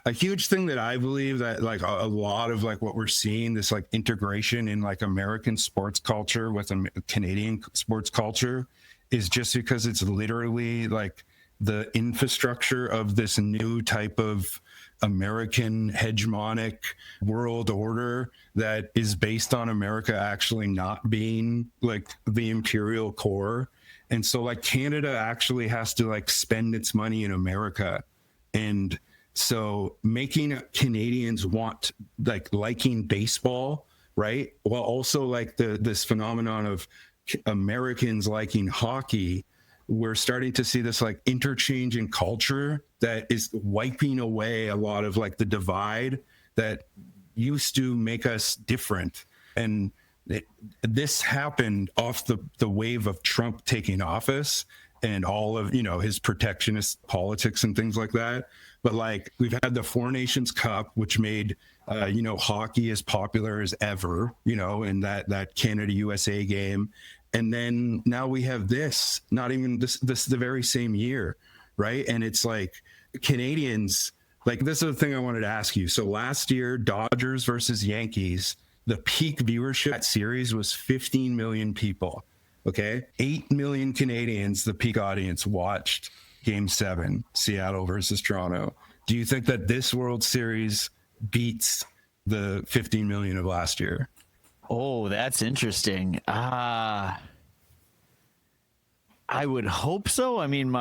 a huge thing that I believe that like a lot of like what we're seeing, this like integration in like American sports culture with Canadian sports culture, is just because it's literally like the infrastructure of this new type of American hegemonic world order that is based on America actually not being like the imperial core. And so like Canada actually has to like spend its money in America. And so making Canadians want like liking baseball, right? While also like this phenomenon of Americans liking hockey, we're starting to see this like interchange in culture that is wiping away a lot of like the divide that used to make us different. And this happened off the wave of Trump taking office and all of, you know, his protectionist politics and things like that. But like we've had the Four Nations Cup, which made, you know, hockey as popular as ever, you know, in that Canada USA game. And then now we have this, not even this the very same year, right? And it's like Canadians, like this is the thing I wanted to ask you. So last year, Dodgers versus Yankees, the peak viewership at series was 15 million people. Okay, 8 million Canadians, the peak audience, watched Game 7, Seattle versus Toronto. Do you think that this World Series beats the 15 million of last year? Oh, that's interesting. I would hope so. I mean,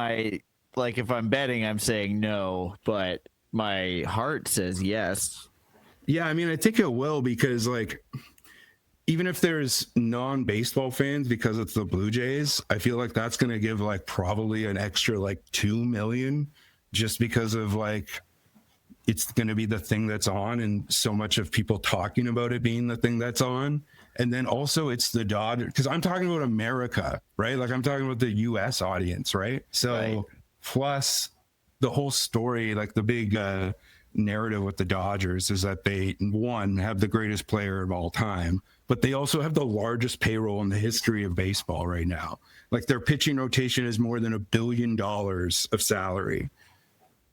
if I'm betting, I'm saying no, but my heart says yes. Yeah, I mean, I think it will, because like even if there's non-baseball fans because it's the Blue Jays, I feel like that's going to give like probably an extra like 2 million just because of like it's going to be the thing that's on and so much of people talking about it being the thing that's on. And then also it's the Dodgers, because I'm talking about America, right? Like I'm talking about the US audience, right? So right. Plus the whole story, like the big narrative with the Dodgers is that they, one, have the greatest player of all time, but they also have the largest payroll in the history of baseball right now. Like their pitching rotation is more than $1 billion of salary.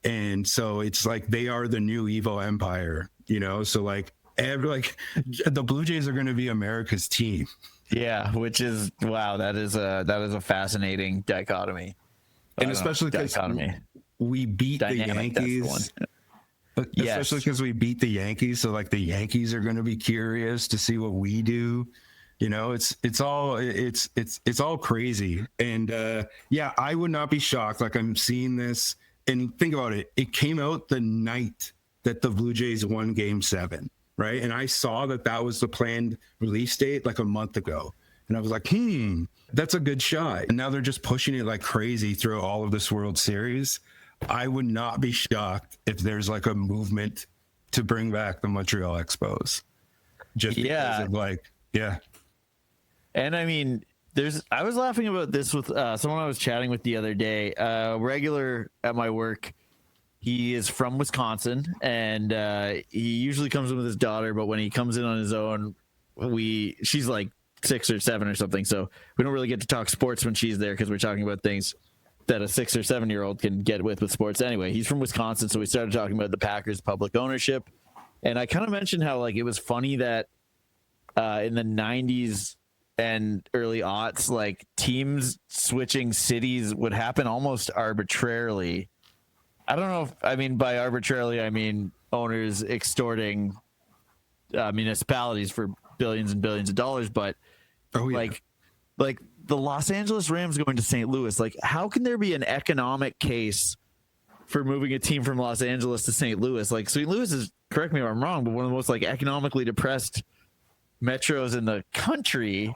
And so it's like they are the new evil empire, you know? So like the Blue Jays are going to be America's team. Yeah, which is wow, that is a fascinating dichotomy. And especially because we beat the Yankees. Especially because we beat the Yankees, so like the Yankees are going to be curious to see what we do. You know, it's all crazy. And yeah, I would not be shocked. Like I'm seeing this, and think about it. It came out the night that the Blue Jays won Game 7, right? And I saw that was the planned release date like a month ago, and I was like, that's a good shot. And now they're just pushing it like crazy through all of this World Series. I would not be shocked if there's like a movement to bring back the Montreal Expos. Just because of like, yeah. And I mean, I was laughing about this with someone I was chatting with the other day, regular at my work. He is from Wisconsin, and he usually comes in with his daughter, but when he comes in on his own, she's like 6 or 7 or something. So we don't really get to talk sports when she's there because we're talking about things that a 6 or 7 year old can get with sports. Anyway, he's from Wisconsin, so we started talking about the Packers' public ownership, and I kind of mentioned how like it was funny that in the 90s and early aughts, like teams switching cities would happen almost arbitrarily. I don't know if by arbitrarily I mean owners extorting municipalities for billions and billions of dollars, but like the Los Angeles Rams going to St. Louis, like how can there be an economic case for moving a team from Los Angeles to St. Louis? Like St. Louis is, correct me if I'm wrong, but one of the most like economically depressed metros in the country.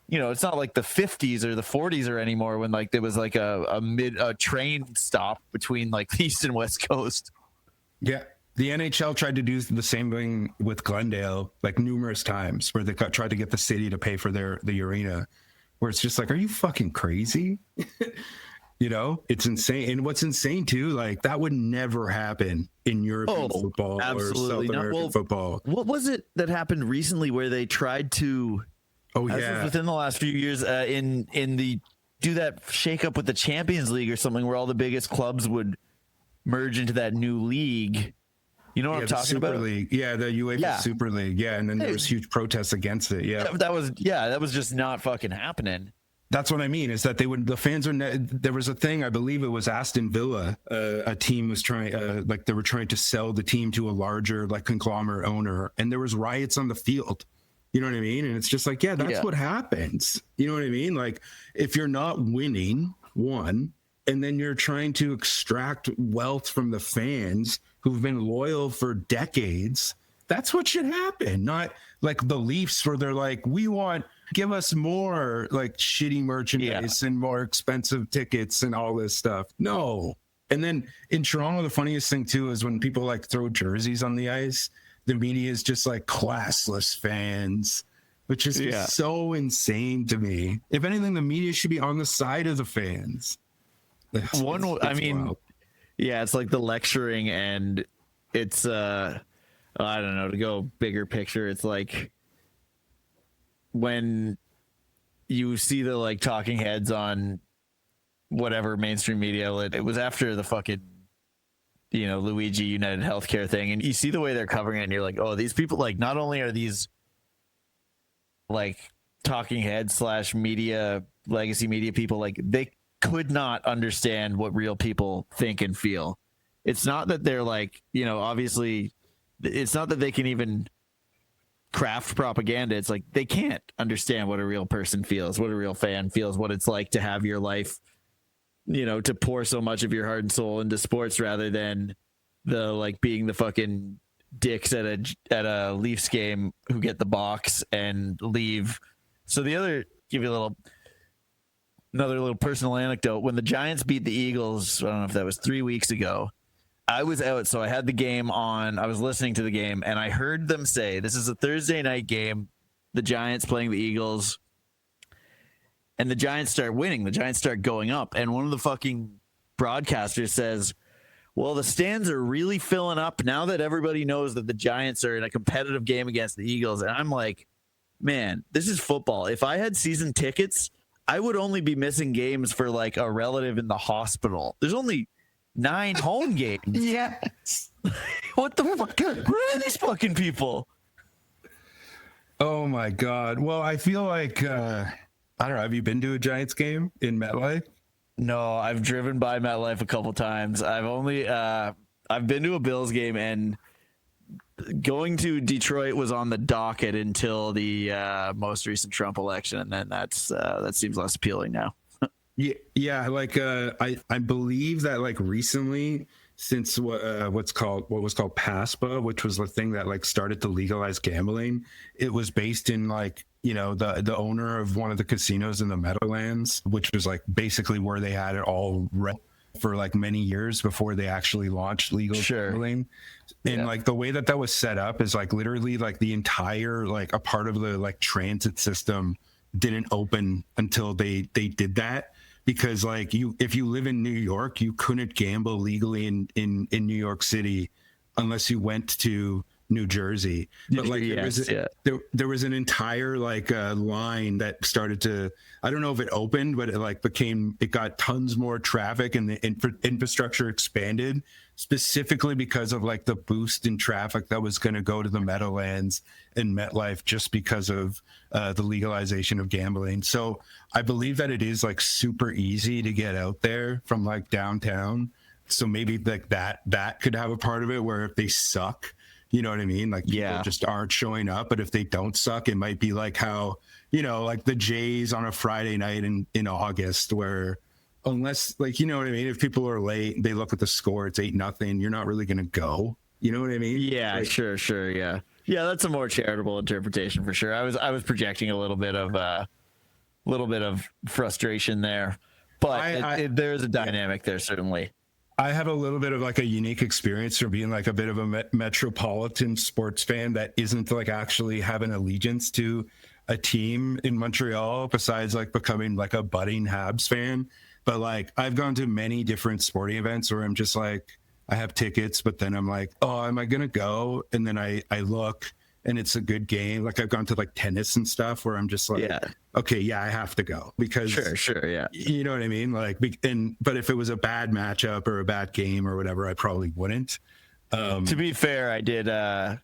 You know, it's not like the 50s or the 40s or anymore when like there was like a train stop between like the East and West Coast. Yeah. The NHL tried to do the same thing with Glendale like numerous times, where they tried to get the city to pay for the arena, where it's just like, are you fucking crazy? You know, it's insane. And what's insane too, like that would never happen in European football or South American football. What was it that happened recently where they tried to, within the last few years, in the do that shake up with the Champions League or something, where all the biggest clubs would merge into that new league. You know what I'm talking Super about? League. Yeah, the UEFA Super League. Yeah, and then there was huge protests against it. Yeah. That was just not fucking happening. That's what I mean, is that the fans there was a thing, I believe it was Aston Villa, a team was trying, they were trying to sell the team to a larger, like, conglomerate owner, and there was riots on the field. You know what I mean? And it's just like, that's what happens. You know what I mean? Like, if you're not winning, one, and then you're trying to extract wealth from the fans who've been loyal for decades, that's what should happen. Not like the Leafs, where they're like, give us more like shitty merchandise and more expensive tickets and all this stuff. No. And then in Toronto, the funniest thing too is when people like throw jerseys on the ice, the media is just like classless fans, which is just so insane to me. If anything, the media should be on the side of the fans. It's wild. It's like the lecturing, and it's I don't know, to go bigger picture, it's like when you see the like talking heads on whatever mainstream media, it was after the fucking, Luigi United Healthcare thing, and you see the way they're covering it, and you're like, oh, these people, like, not only are these like talking heads / media, legacy media people, like, they could not understand what real people think and feel. It's not that they're like, obviously it's not that they can even craft propaganda. It's like they can't understand what a real person feels, what a real fan feels, what it's like to have your life, to pour so much of your heart and soul into sports, rather than the like being the fucking dicks at a Leafs game who get the box and leave. So give you another little personal anecdote. When the Giants beat the Eagles, I don't know if that was 3 weeks ago, I was out, so I had the game on. I was listening to the game, and I heard them say, this is a Thursday night game, the Giants playing the Eagles, and the Giants start winning. The Giants start going up, and one of the fucking broadcasters says, well, the stands are really filling up now that everybody knows that the Giants are in a competitive game against the Eagles. And I'm like, man, this is football. If I had season tickets, I would only be missing games for like a relative in the hospital. There's only 9 home games. Yes. What the fuck? Where are these fucking people? Oh my God. Well, I feel like, I don't know. Have you been to a Giants game in MetLife? No, I've driven by MetLife a couple times. I've been to a Bills game, and going to Detroit was on the docket until the most recent Trump election, and then that seems less appealing now. Yeah. Like I believe that like recently, since what was called PASPA, which was the thing that like started to legalize gambling, it was based in like, the owner of one of the casinos in the Meadowlands, which was like basically where they had it all for like many years before they actually launched legal gambling. And like the way that was set up is like literally like the entire like a part of the like transit system didn't open until they did that, because like if you live in New York, you couldn't gamble legally in New York City unless you went to New Jersey. But like there was an entire like line that started to, I don't know if it opened, but it got tons more traffic, and the infrastructure expanded specifically because of like the boost in traffic that was going to go to the Meadowlands and MetLife just because of the legalization of gambling. So I believe that it is like super easy to get out there from like downtown. So maybe like that could have a part of it, where if they suck, you know what I mean? Like people just aren't showing up. But if they don't suck, it might be like how, like the Jays on a Friday night in August, where unless like, you know what I mean? If people are late, they look at the score, it's 8-0. You're not really going to go. You know what I mean? Yeah, like, sure. Yeah. Yeah. That's a more charitable interpretation for sure. I was projecting a little bit of frustration there, but there's a dynamic there, certainly. I have a little bit of like a unique experience from being like a bit of a metropolitan sports fan that isn't like actually having allegiance to a team in Montreal, besides like becoming like a budding Habs fan. But like I've gone to many different sporting events where I'm just like, I have tickets, but then I'm like, oh, am I going to go? And then I look and it's a good game. Like I've gone to like tennis and stuff where I'm just like, okay, yeah, I have to go because sure, yeah. You know what I mean? Like, but if it was a bad matchup or a bad game or whatever, I probably wouldn't. To be fair, I did. I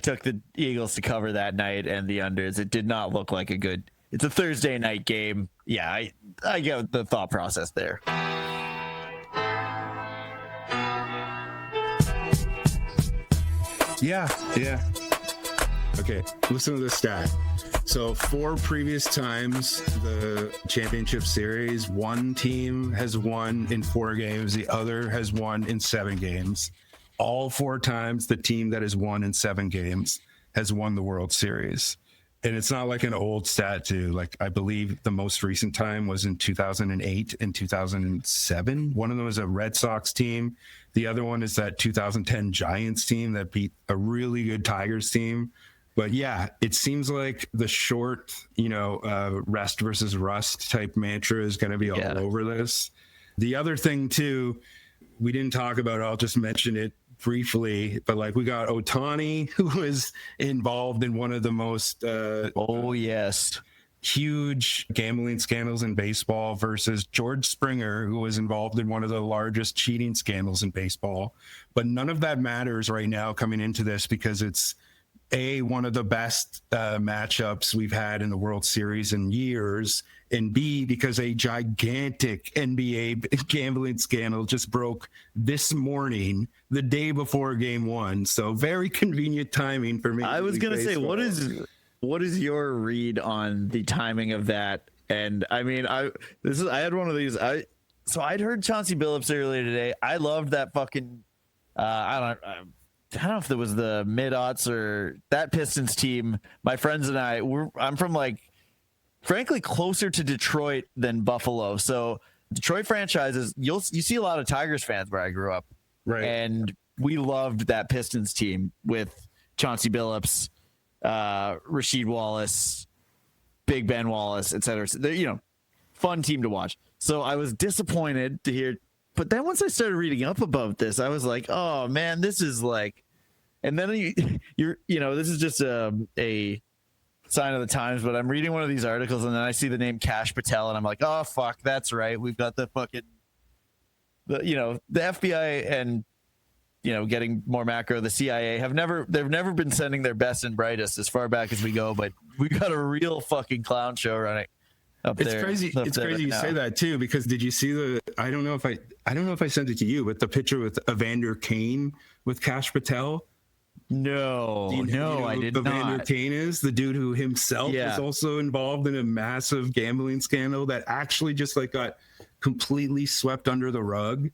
took the Eagles to cover that night and the unders. It did not look like a good. It's a Thursday night game. Yeah, I get the thought process there. Yeah. Okay, listen to this stat. So 4 previous times the championship series, one team has won in 4 games, the other has won in 7 games. All 4 times the team that has won in 7 games has won the World Series. And it's not like an old stat too. Like I believe the most recent time was in 2008 and 2007. One of them was a Red Sox team. The other one is that 2010 Giants team that beat a really good Tigers team. But yeah, it seems like the short, rest versus rust type mantra is going to be all over this. The other thing too, we didn't talk about it, I'll just mention it briefly, but like we got Ohtani, who was involved in one of the most huge gambling scandals in baseball, versus George Springer, who was involved in one of the largest cheating scandals in baseball. But none of that matters right now coming into this, because it's one of the best matchups we've had in the World Series in years, and B, because a gigantic NBA gambling scandal just broke this morning, the day before Game 1. So very convenient timing for me. I was going to say, what is your read on the timing of that? And I mean, I had one of these. So I'd heard Chauncey Billups earlier today. I loved that fucking. I don't know if it was the mid-aughts or that Pistons team. My friends and I'm from frankly closer to Detroit than Buffalo. So Detroit franchises, you see a lot of Tigers fans where I grew up. Right. And we loved that Pistons team with Chauncey Billups, Rasheed Wallace, Big Ben Wallace, et cetera. So they're, fun team to watch. So I was disappointed to hear. But then once I started reading up about this, I was like, oh man, this is like, and then this is just a sign of the times, but I'm reading one of these articles and then I see the name Kash Patel and I'm like, oh fuck, that's right. We've got the FBI and, getting more macro, the CIA they've never been sending their best and brightest as far back as we go, but we got a real fucking clown show running. It's crazy you say that too, because did you see I don't know if I sent it to you, but the picture with Evander Kane with Kash Patel? No, I did not. Evander Kane is the dude who himself was also involved in a massive gambling scandal that actually just got completely swept under the rug.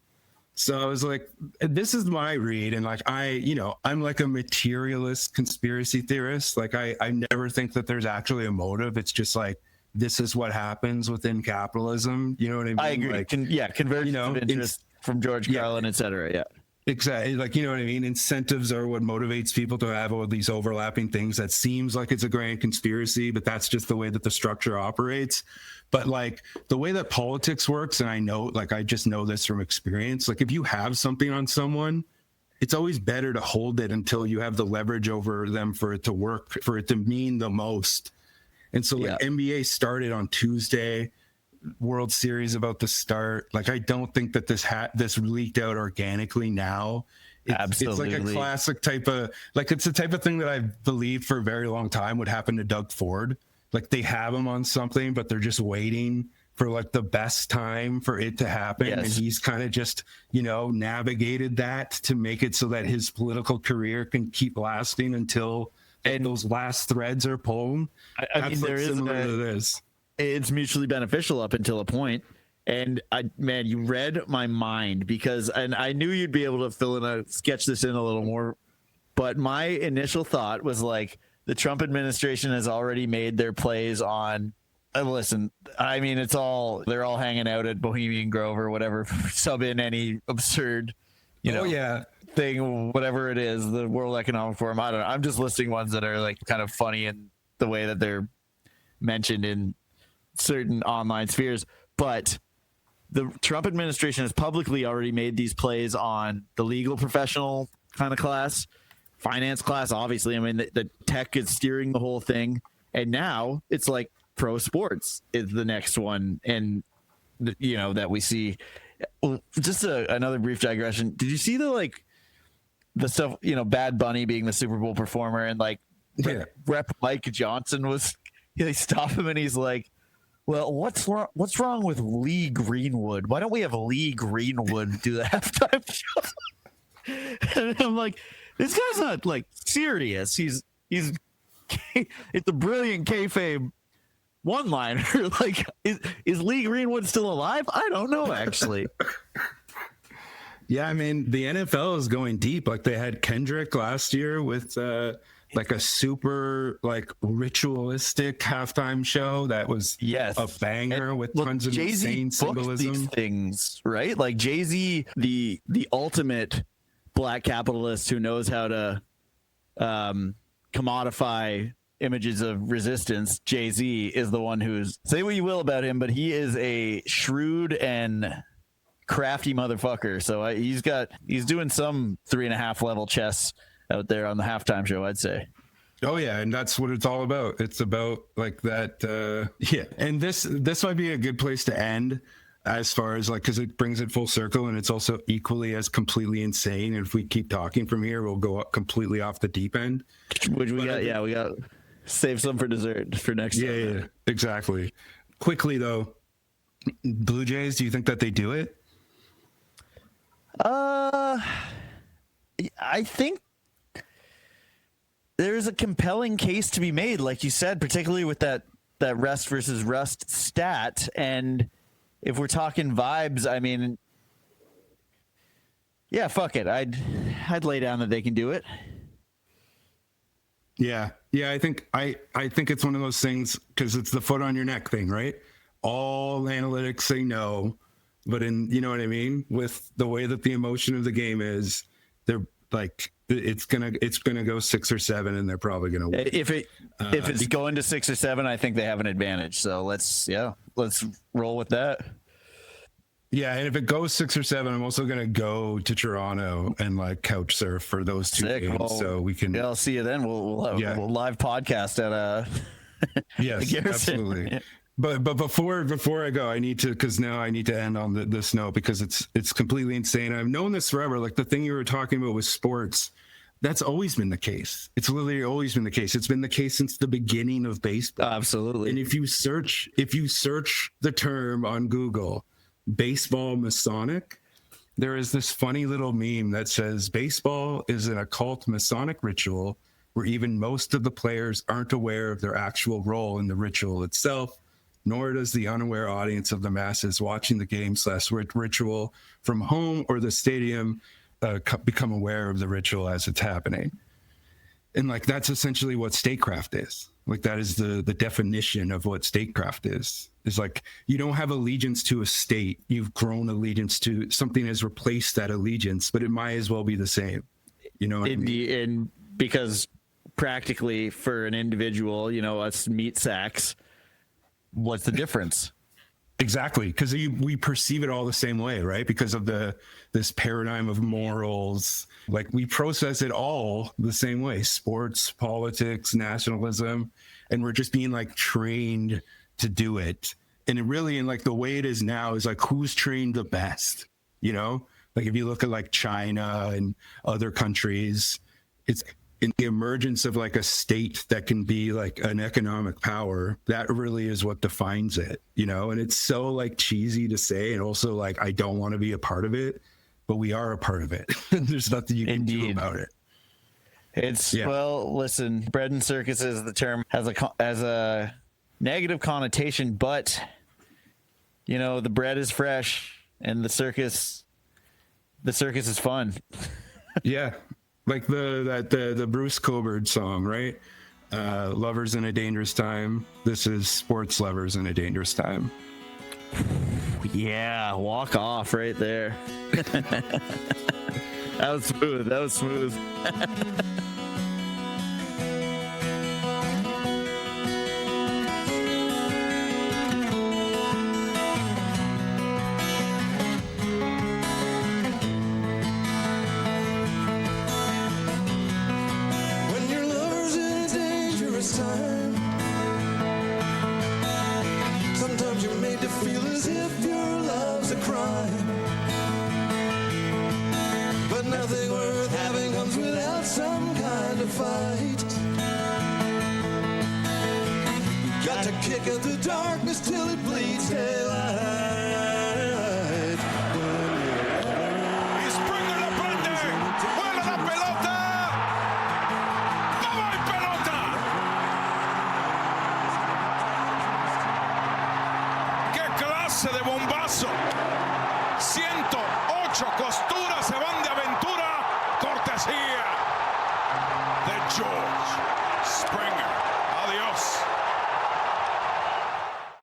So I was like, this is my read. And I'm like a materialist conspiracy theorist. Like I never think that there's actually a motive. It's just like, this is what happens within capitalism. You know what I mean? I agree. Convergence of interest from George Carlin, et cetera. Yeah. Exactly. You know what I mean? Incentives are what motivates people to have all these overlapping things that seems like it's a grand conspiracy, but that's just the way that the structure operates. But the way that politics works, and I just know this from experience, if you have something on someone, it's always better to hold it until you have the leverage over them for it to work, for it to mean the most. And so NBA started on Tuesday, World Series about to start. I don't think that this leaked out organically now. Absolutely. It's like a classic type of, it's the type of thing that I've believed for a very long time would happen to Doug Ford. They have him on something, but they're just waiting for the best time for it to happen. Yes. And he's kind of just, navigated that to make it so that his political career can keep lasting until those last threads are pulled. I mean, there is similar to this. It's mutually beneficial up until a point. And you read my mind and I knew you'd be able to sketch this in a little more. But my initial thought was the Trump administration has already made their plays on. Listen, I mean, they're all hanging out at Bohemian Grove or whatever, sub in any absurd, thing, whatever it is, the World Economic Forum. I don't know. I'm just listing ones that are kind of funny in the way that they're mentioned in certain online spheres. But the Trump administration has publicly already made these plays on the legal professional kind of class. finance class, obviously. I mean, the tech is steering the whole thing. And now it's like pro sports is the next one. And, that we see. Just another brief digression. Did you see the stuff, Bad Bunny being the Super Bowl performer and Rep Mike Johnson they stop him and he's like, well, what's wrong with Lee Greenwood? Why don't we have Lee Greenwood do the halftime show? And I'm like, this guy's not serious. He's it's a brilliant kayfabe one-liner. Is Lee Greenwood still alive? I don't know, actually. Yeah, I mean, the NFL is going deep. They had Kendrick last year with a super ritualistic halftime show that was a banger with tons of Jay-Z insane symbolism. These things, right? Jay-Z, the ultimate black capitalist who knows how to commodify images of resistance. Jay-Z is the one who's, say what you will about him, but he is a shrewd and crafty motherfucker. So he's doing some 3.5 level chess out there on the halftime show, I'd say. Oh yeah, and that's what it's all about. It's about that. Yeah, and this might be a good place to end, as far as because it brings it full circle, and it's also equally as completely insane. And if we keep talking from here, we'll go up completely off the deep end. Which we got save some for dessert for next time. Yeah, exactly. Quickly though, Blue Jays, do you think that they do it? I think there's a compelling case to be made, like you said, particularly with that rest versus rust stat. And if we're talking vibes, I mean, yeah, fuck it. I'd lay down that they can do it. Yeah. I think it's one of those things, because it's the foot on your neck thing, right? All analytics say no, but you know what I mean? With the way that the emotion of the game is, they're it's gonna go 6 or 7, and they're probably gonna win. If it's going to 6 or 7, I think they have an advantage. So let's roll with that. Yeah, and if it goes 6 or 7, I'm also gonna go to Toronto and couch surf for those 2 games. Well, so we can. Yeah, I'll see you then. We'll live podcast at Yes, absolutely. Yeah. But before I go, I need to, because now I need to end on this note, because it's completely insane. I've known this forever. The thing you were talking about with sports, that's always been the case. It's literally always been the case. It's been the case since the beginning of baseball. Absolutely. And if you search the term on Google, baseball Masonic, there is this funny little meme that says baseball is an occult Masonic ritual where even most of the players aren't aware of their actual role in the ritual itself, nor does the unaware audience of the masses watching the game / ritual from home or the stadium become aware of the ritual as it's happening. And that's essentially what statecraft is. That is the definition of what statecraft is. It's you don't have allegiance to a state. You've grown allegiance to something has replaced that allegiance, but it might as well be the same. You know what I mean? And because practically for an individual, us meat sacks, what's the difference? Exactly, because we perceive it all the same way, right? Because of this paradigm of morals, we process it all the same way: sports, politics, nationalism, and we're just being trained to do it. And it really, in the way it is now, is who's trained the best? If you look at China and other countries, it's in the emergence of a state that can be an economic power. That really is what defines it, and it's so cheesy to say, and also I don't want to be a part of it, but we are a part of it. There's nothing you can do about it. Well, listen, bread and circuses, the term has a negative connotation, but the bread is fresh and the circus is fun. Yeah. The Bruce Coburn song, right? Lovers in a Dangerous Time. This is sports lovers in a dangerous time. Yeah, walk off right there. That was smooth. fight. Got to kick at the darkness till it bleeds daylight. Y Springer la prende. Vuela la pelota. ¡No hay pelota! ¡Qué clase de bombazo! 108 costuras se van de aventura. Cortesía de George.